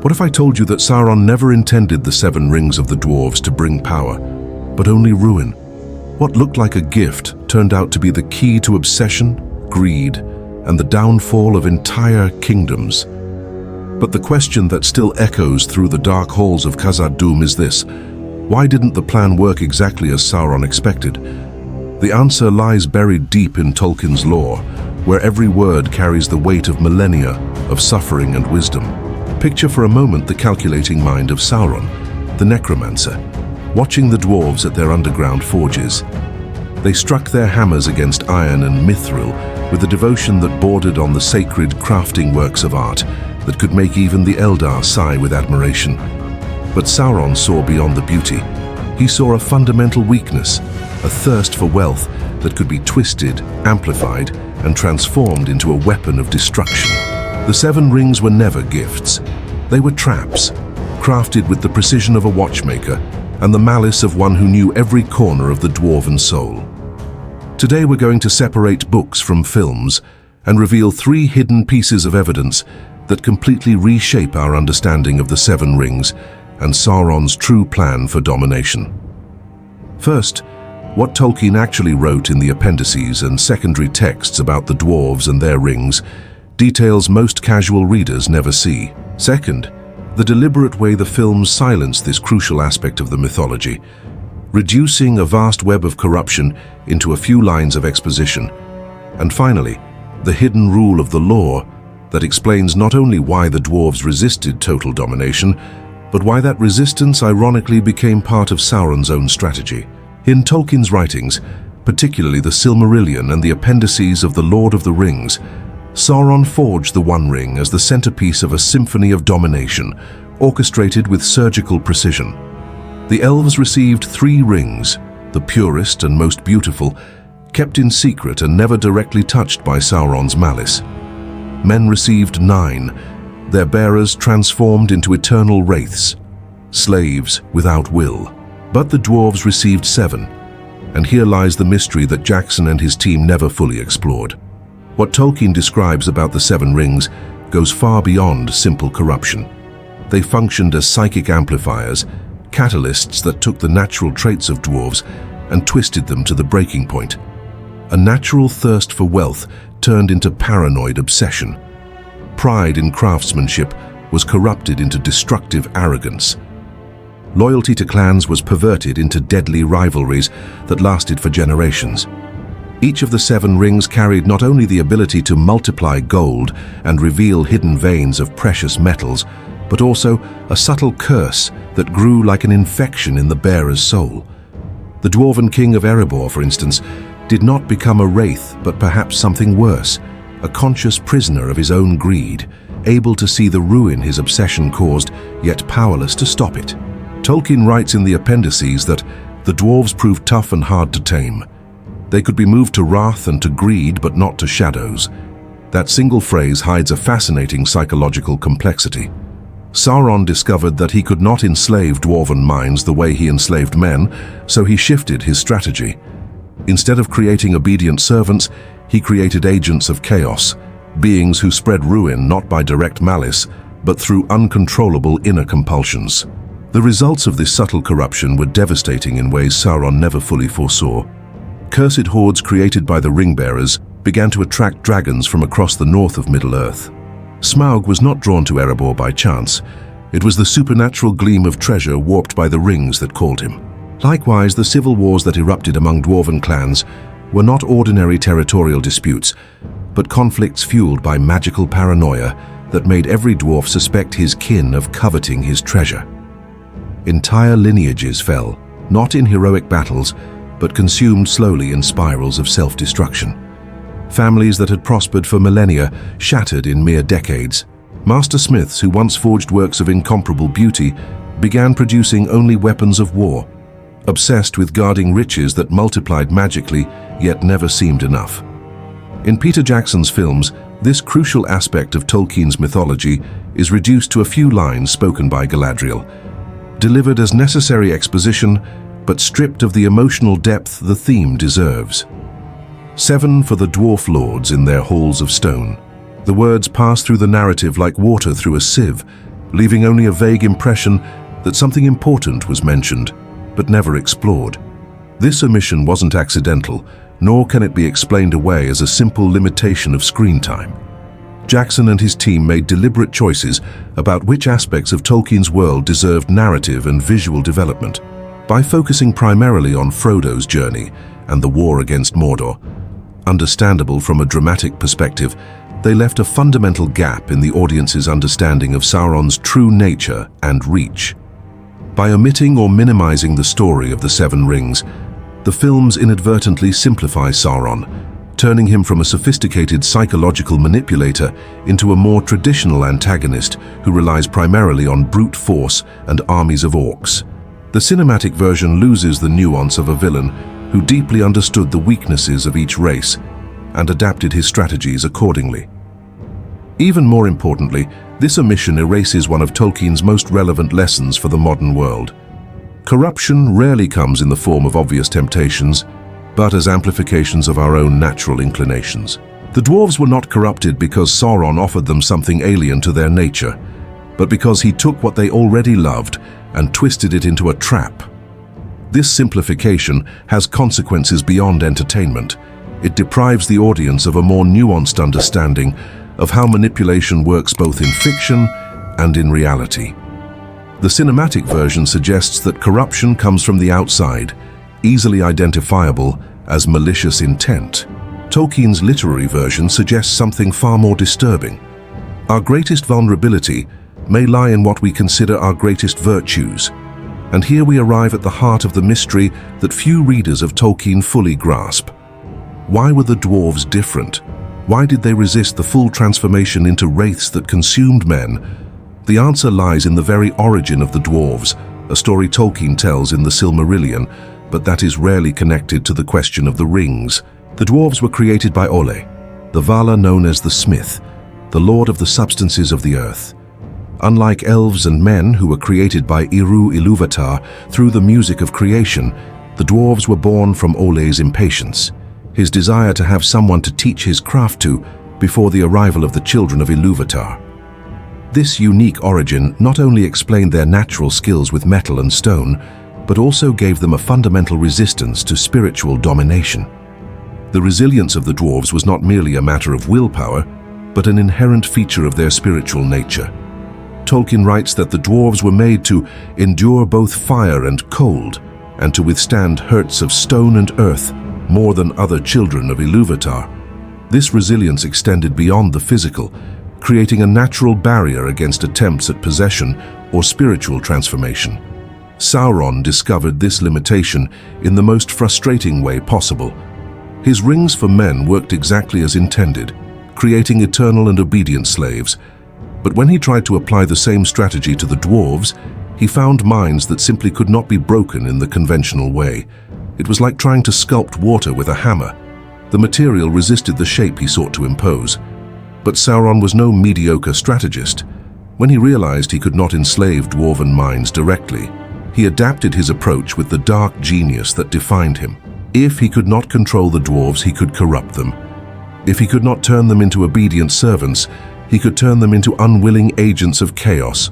What if I told you that Sauron never intended the seven rings of the dwarves to bring power, but only ruin? What looked like a gift turned out to be the key to obsession, greed, and the downfall of entire kingdoms. But the question that still echoes through the dark halls of Khazad-dûm is this: why didn't the plan work exactly as Sauron expected? The answer lies buried deep in Tolkien's lore, where every word carries the weight of millennia of suffering and wisdom. Picture for a moment the calculating mind of Sauron, the necromancer, watching the dwarves at their underground forges. They struck their hammers against iron and mithril with a devotion that bordered on the sacred crafting works of art that could make even the Eldar sigh with admiration. But Sauron saw beyond the beauty. He saw a fundamental weakness, a thirst for wealth that could be twisted, amplified, and transformed into a weapon of destruction. The seven rings were never gifts. They were traps, crafted with the precision of a watchmaker and the malice of one who knew every corner of the dwarven soul. Today we're going to separate books from films and reveal three hidden pieces of evidence that completely reshape our understanding of the seven rings and Sauron's true plan for domination. First, what Tolkien actually wrote in the appendices and secondary texts about the dwarves and their rings, details most casual readers never see. Second, the deliberate way the films silence this crucial aspect of the mythology, reducing a vast web of corruption into a few lines of exposition. And finally, the hidden rule of the lore that explains not only why the dwarves resisted total domination, but why that resistance ironically became part of Sauron's own strategy. In Tolkien's writings, particularly the Silmarillion and the appendices of The Lord of the Rings, Sauron forged the One Ring as the centerpiece of a symphony of domination, orchestrated with surgical precision. The elves received 3 rings, the purest and most beautiful, kept in secret and never directly touched by Sauron's malice. Men received 9, their bearers transformed into eternal wraiths, slaves without will. But the dwarves received 7, and here lies the mystery that Jackson and his team never fully explored. What Tolkien describes about the 7 rings goes far beyond simple corruption. They functioned as psychic amplifiers, catalysts that took the natural traits of dwarves and twisted them to the breaking point. A natural thirst for wealth turned into paranoid obsession. Pride in craftsmanship was corrupted into destructive arrogance. Loyalty to clans was perverted into deadly rivalries that lasted for generations. Each of the 7 rings carried not only the ability to multiply gold and reveal hidden veins of precious metals, but also a subtle curse that grew like an infection in the bearer's soul. The dwarven king of Erebor, for instance, did not become a wraith, but perhaps something worse, a conscious prisoner of his own greed, able to see the ruin his obsession caused, yet powerless to stop it. Tolkien writes in the appendices that the dwarves proved tough and hard to tame. They could be moved to wrath and to greed, but not to shadows. That single phrase hides a fascinating psychological complexity. Sauron discovered that he could not enslave dwarven minds the way he enslaved men, so he shifted his strategy. Instead of creating obedient servants, he created agents of chaos, beings who spread ruin not by direct malice, but through uncontrollable inner compulsions. The results of this subtle corruption were devastating in ways Sauron never fully foresaw. Cursed hordes created by the ring-bearers began to attract dragons from across the north of Middle-earth. Smaug was not drawn to Erebor by chance. It was the supernatural gleam of treasure warped by the rings that called him. Likewise, the civil wars that erupted among dwarven clans were not ordinary territorial disputes, but conflicts fueled by magical paranoia that made every dwarf suspect his kin of coveting his treasure. Entire lineages fell, not in heroic battles, but consumed slowly in spirals of self-destruction. Families that had prospered for millennia shattered in mere decades. Master smiths who once forged works of incomparable beauty began producing only weapons of war, obsessed with guarding riches that multiplied magically yet never seemed enough. In Peter Jackson's films, this crucial aspect of Tolkien's mythology is reduced to a few lines spoken by Galadriel, delivered as necessary exposition, but stripped of the emotional depth the theme deserves. 7 for the dwarf lords in their halls of stone. The words pass through the narrative like water through a sieve, leaving only a vague impression that something important was mentioned, but never explored. This omission wasn't accidental, nor can it be explained away as a simple limitation of screen time. Jackson and his team made deliberate choices about which aspects of Tolkien's world deserved narrative and visual development. By focusing primarily on Frodo's journey and the war against Mordor, understandable from a dramatic perspective, they left a fundamental gap in the audience's understanding of Sauron's true nature and reach. By omitting or minimizing the story of the Seven Rings, the films inadvertently simplify Sauron, turning him from a sophisticated psychological manipulator into a more traditional antagonist who relies primarily on brute force and armies of orcs. The cinematic version loses the nuance of a villain who deeply understood the weaknesses of each race and adapted his strategies accordingly. Even more importantly, this omission erases one of Tolkien's most relevant lessons for the modern world. Corruption rarely comes in the form of obvious temptations, but as amplifications of our own natural inclinations. The dwarves were not corrupted because Sauron offered them something alien to their nature, but because he took what they already loved and twisted it into a trap. This simplification has consequences beyond entertainment. It deprives the audience of a more nuanced understanding of how manipulation works both in fiction and in reality. The cinematic version suggests that corruption comes from the outside, easily identifiable as malicious intent. Tolkien's literary version suggests something far more disturbing. Our greatest vulnerability may lie in what we consider our greatest virtues, and here we arrive at the heart of the mystery that few readers of Tolkien fully grasp. Why were the dwarves different? Why did they resist the full transformation into wraiths that consumed men? The answer lies in the very origin of the dwarves, a story Tolkien tells in the Silmarillion, but that is rarely connected to the question of the rings. The dwarves were created by Ole, the Vala known as the Smith, the lord of the substances of the earth. Unlike elves and men who were created by Eru Ilúvatar through the music of creation, the dwarves were born from Ole's impatience, his desire to have someone to teach his craft to before the arrival of the children of Ilúvatar. This unique origin not only explained their natural skills with metal and stone, but also gave them a fundamental resistance to spiritual domination. The resilience of the dwarves was not merely a matter of willpower, but an inherent feature of their spiritual nature. Tolkien writes that the dwarves were made to endure both fire and cold, and to withstand hurts of stone and earth more than other children of Ilúvatar. This resilience extended beyond the physical, creating a natural barrier against attempts at possession or spiritual transformation. Sauron discovered this limitation in the most frustrating way possible. His rings for men worked exactly as intended, creating eternal and obedient slaves. But when he tried to apply the same strategy to the dwarves, he found minds that simply could not be broken in the conventional way. It was like trying to sculpt water with a hammer. The material resisted the shape he sought to impose. But Sauron was no mediocre strategist. When he realized he could not enslave dwarven minds directly, he adapted his approach with the dark genius that defined him. If he could not control the dwarves, he could corrupt them. If he could not turn them into obedient servants, he could turn them into unwilling agents of chaos.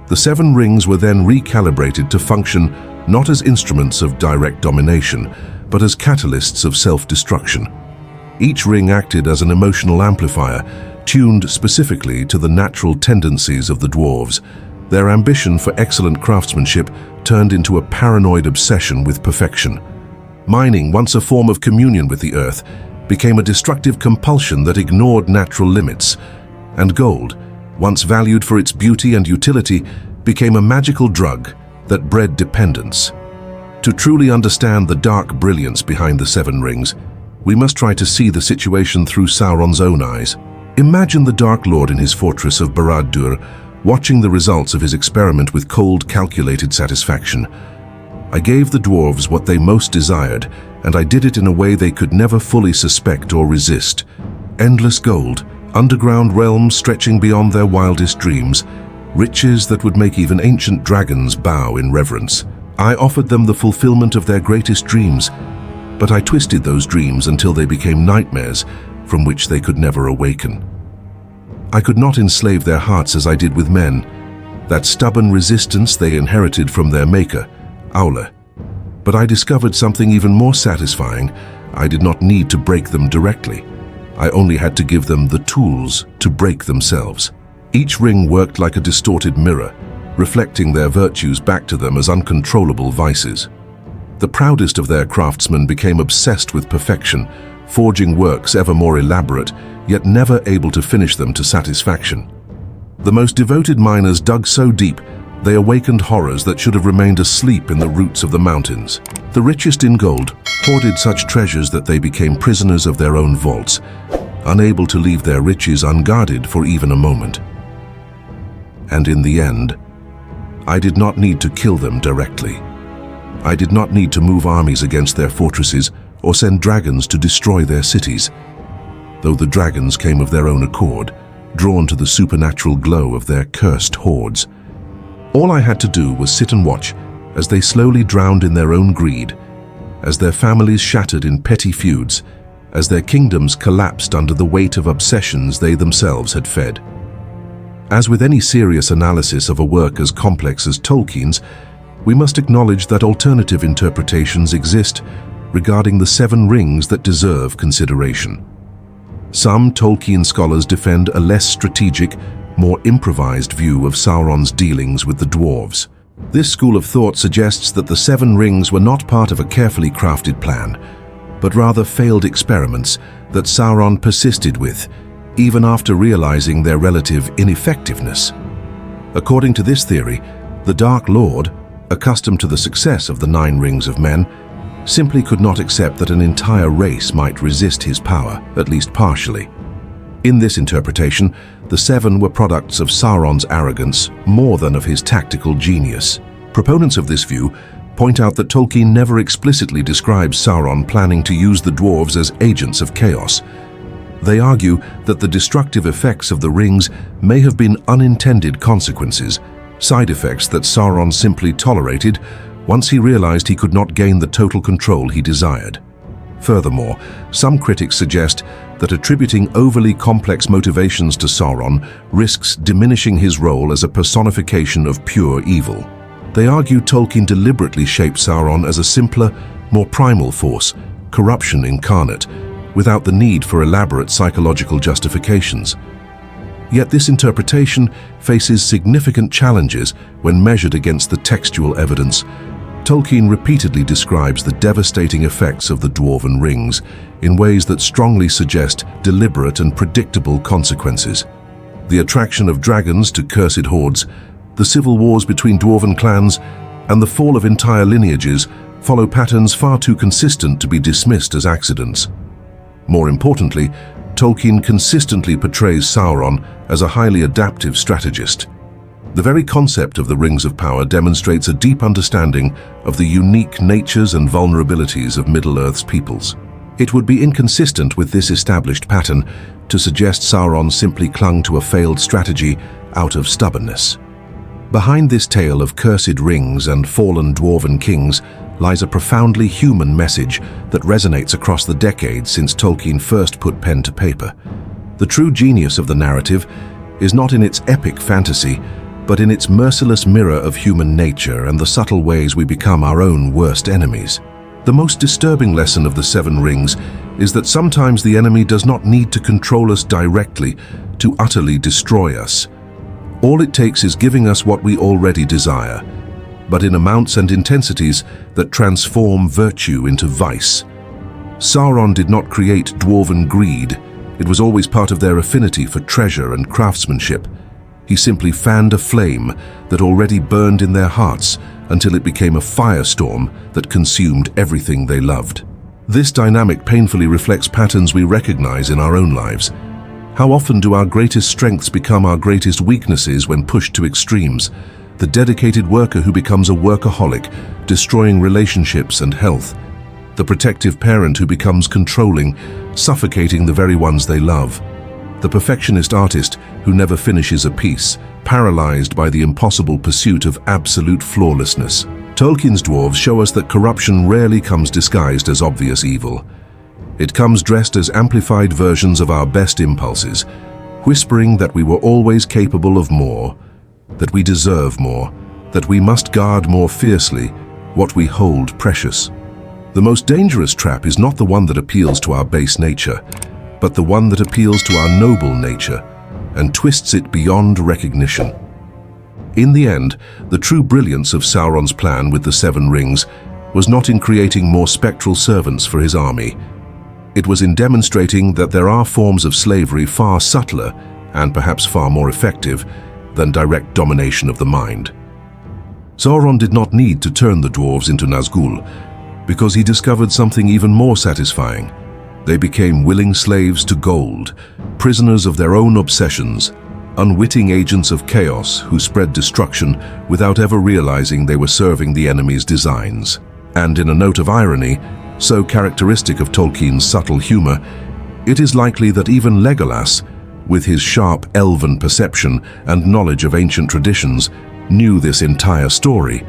The Seven Rings were then recalibrated to function not as instruments of direct domination, but as catalysts of self-destruction. Each ring acted as an emotional amplifier, tuned specifically to the natural tendencies of the dwarves. Their ambition for excellent craftsmanship turned into a paranoid obsession with perfection. Mining, once a form of communion with the earth, became a destructive compulsion that ignored natural limits. And gold, once valued for its beauty and utility, became a magical drug that bred dependence. To truly understand the dark brilliance behind the Seven Rings, we must try to see the situation through Sauron's own eyes. Imagine the Dark Lord in his fortress of Barad-dûr, watching the results of his experiment with cold, calculated satisfaction. I gave the dwarves what they most desired, and I did it in a way they could never fully suspect or resist. Endless gold, underground realms stretching beyond their wildest dreams, riches that would make even ancient dragons bow in reverence. I offered them the fulfillment of their greatest dreams, but I twisted those dreams until they became nightmares from which they could never awaken. I could not enslave their hearts as I did with men, that stubborn resistance they inherited from their maker, Aule. But I discovered something even more satisfying. I did not need to break them directly. I only had to give them the tools to break themselves. Each ring worked like a distorted mirror, reflecting their virtues back to them as uncontrollable vices. The proudest of their craftsmen became obsessed with perfection, forging works ever more elaborate, yet never able to finish them to satisfaction. The most devoted miners dug so deep, they awakened horrors that should have remained asleep in the roots of the mountains. The richest in gold hoarded such treasures that they became prisoners of their own vaults, unable to leave their riches unguarded for even a moment. And in the end, I did not need to kill them directly. I did not need to move armies against their fortresses or send dragons to destroy their cities, though the dragons came of their own accord, drawn to the supernatural glow of their cursed hordes. All I had to do was sit and watch as they slowly drowned in their own greed, as their families shattered in petty feuds, as their kingdoms collapsed under the weight of obsessions they themselves had fed. As with any serious analysis of a work as complex as Tolkien's, we must acknowledge that alternative interpretations exist regarding the seven rings that deserve consideration. Some Tolkien scholars defend a less strategic, more improvised view of Sauron's dealings with the Dwarves. This school of thought suggests that the seven rings were not part of a carefully crafted plan, but rather failed experiments that Sauron persisted with, even after realizing their relative ineffectiveness. According to this theory, the Dark Lord, accustomed to the success of the Nine Rings of Men, simply could not accept that an entire race might resist his power, at least partially. In this interpretation, the seven were products of Sauron's arrogance more than of his tactical genius. Proponents of this view point out that Tolkien never explicitly describes Sauron planning to use the dwarves as agents of chaos. They argue that the destructive effects of the rings may have been unintended consequences, side effects that Sauron simply tolerated once he realized he could not gain the total control he desired. Furthermore, some critics suggest that attributing overly complex motivations to Sauron risks diminishing his role as a personification of pure evil. They argue Tolkien deliberately shaped Sauron as a simpler, more primal force, corruption incarnate, without the need for elaborate psychological justifications. Yet this interpretation faces significant challenges when measured against the textual evidence. Tolkien repeatedly describes the devastating effects of the Dwarven rings in ways that strongly suggest deliberate and predictable consequences. The attraction of dragons to cursed hordes, the civil wars between Dwarven clans, and the fall of entire lineages follow patterns far too consistent to be dismissed as accidents. More importantly, Tolkien consistently portrays Sauron as a highly adaptive strategist. The very concept of the Rings of Power demonstrates a deep understanding of the unique natures and vulnerabilities of Middle-earth's peoples. It would be inconsistent with this established pattern to suggest Sauron simply clung to a failed strategy out of stubbornness. Behind this tale of cursed rings and fallen dwarven kings lies a profoundly human message that resonates across the decades since Tolkien first put pen to paper. The true genius of the narrative is not in its epic fantasy, but in its merciless mirror of human nature and the subtle ways we become our own worst enemies. The most disturbing lesson of the Seven Rings is that sometimes the enemy does not need to control us directly to utterly destroy us. All it takes is giving us what we already desire, but in amounts and intensities that transform virtue into vice. Sauron did not create dwarven greed. It was always part of their affinity for treasure and craftsmanship. He simply fanned a flame that already burned in their hearts until it became a firestorm that consumed everything they loved. This dynamic painfully reflects patterns we recognize in our own lives. How often do our greatest strengths become our greatest weaknesses when pushed to extremes? The dedicated worker who becomes a workaholic, destroying relationships and health. The protective parent who becomes controlling, suffocating the very ones they love. The perfectionist artist who never finishes a piece, paralyzed by the impossible pursuit of absolute flawlessness. Tolkien's dwarves show us that corruption rarely comes disguised as obvious evil. It comes dressed as amplified versions of our best impulses, whispering that we were always capable of more, that we deserve more, that we must guard more fiercely what we hold precious. The most dangerous trap is not the one that appeals to our base nature, but the one that appeals to our noble nature and twists it beyond recognition. In the end, the true brilliance of Sauron's plan with the Seven Rings was not in creating more spectral servants for his army. It was in demonstrating that there are forms of slavery far subtler and perhaps far more effective than direct domination of the mind. Sauron did not need to turn the dwarves into Nazgul, because he discovered something even more satisfying. They became willing slaves to gold, prisoners of their own obsessions, unwitting agents of chaos who spread destruction without ever realizing they were serving the enemy's designs. And in a note of irony, so characteristic of Tolkien's subtle humor, it is likely that even Legolas, with his sharp elven perception and knowledge of ancient traditions, knew this entire story,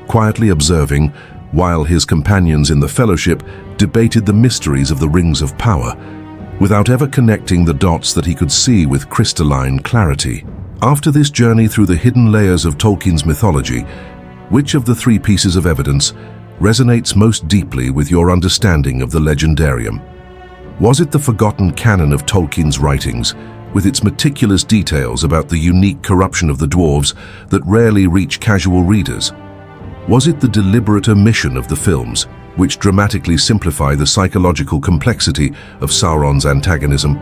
quietly observing while his companions in the Fellowship debated the mysteries of the Rings of Power, without ever connecting the dots that he could see with crystalline clarity. After this journey through the hidden layers of Tolkien's mythology, which of the three pieces of evidence resonates most deeply with your understanding of the legendarium? Was it the forgotten canon of Tolkien's writings, with its meticulous details about the unique corruption of the dwarves that rarely reach casual readers? Was it the deliberate omission of the films, which dramatically simplify the psychological complexity of Sauron's antagonism?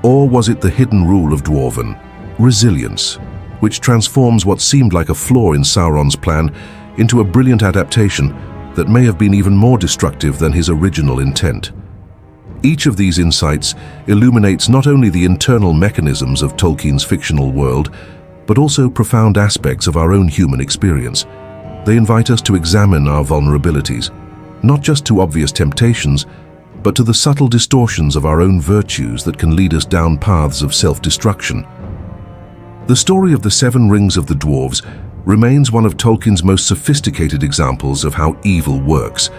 Or was it the hidden rule of Dwarven, resilience, which transforms what seemed like a flaw in Sauron's plan into a brilliant adaptation that may have been even more destructive than his original intent? Each of these insights illuminates not only the internal mechanisms of Tolkien's fictional world, but also profound aspects of our own human experience. They invite us to examine our vulnerabilities, not just to obvious temptations, but to the subtle distortions of our own virtues that can lead us down paths of self-destruction. The story of the Seven Rings of the Dwarves remains one of Tolkien's most sophisticated examples of how evil works,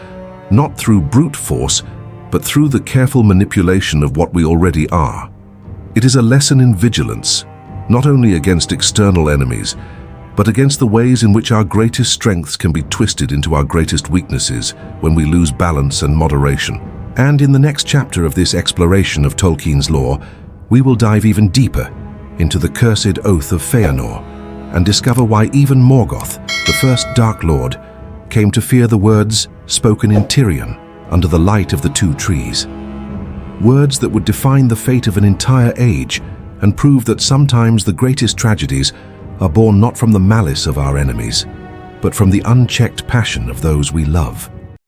not through brute force, but through the careful manipulation of what we already are. It is a lesson in vigilance, not only against external enemies, but against the ways in which our greatest strengths can be twisted into our greatest weaknesses when we lose balance and moderation. And in the next chapter of this exploration of Tolkien's lore, we will dive even deeper into the cursed oath of Feanor and discover why even Morgoth, the first Dark Lord, came to fear the words spoken in Tirion under the light of the two trees. Words that would define the fate of an entire age and prove that sometimes the greatest tragedies are born not from the malice of our enemies, but from the unchecked passion of those we love.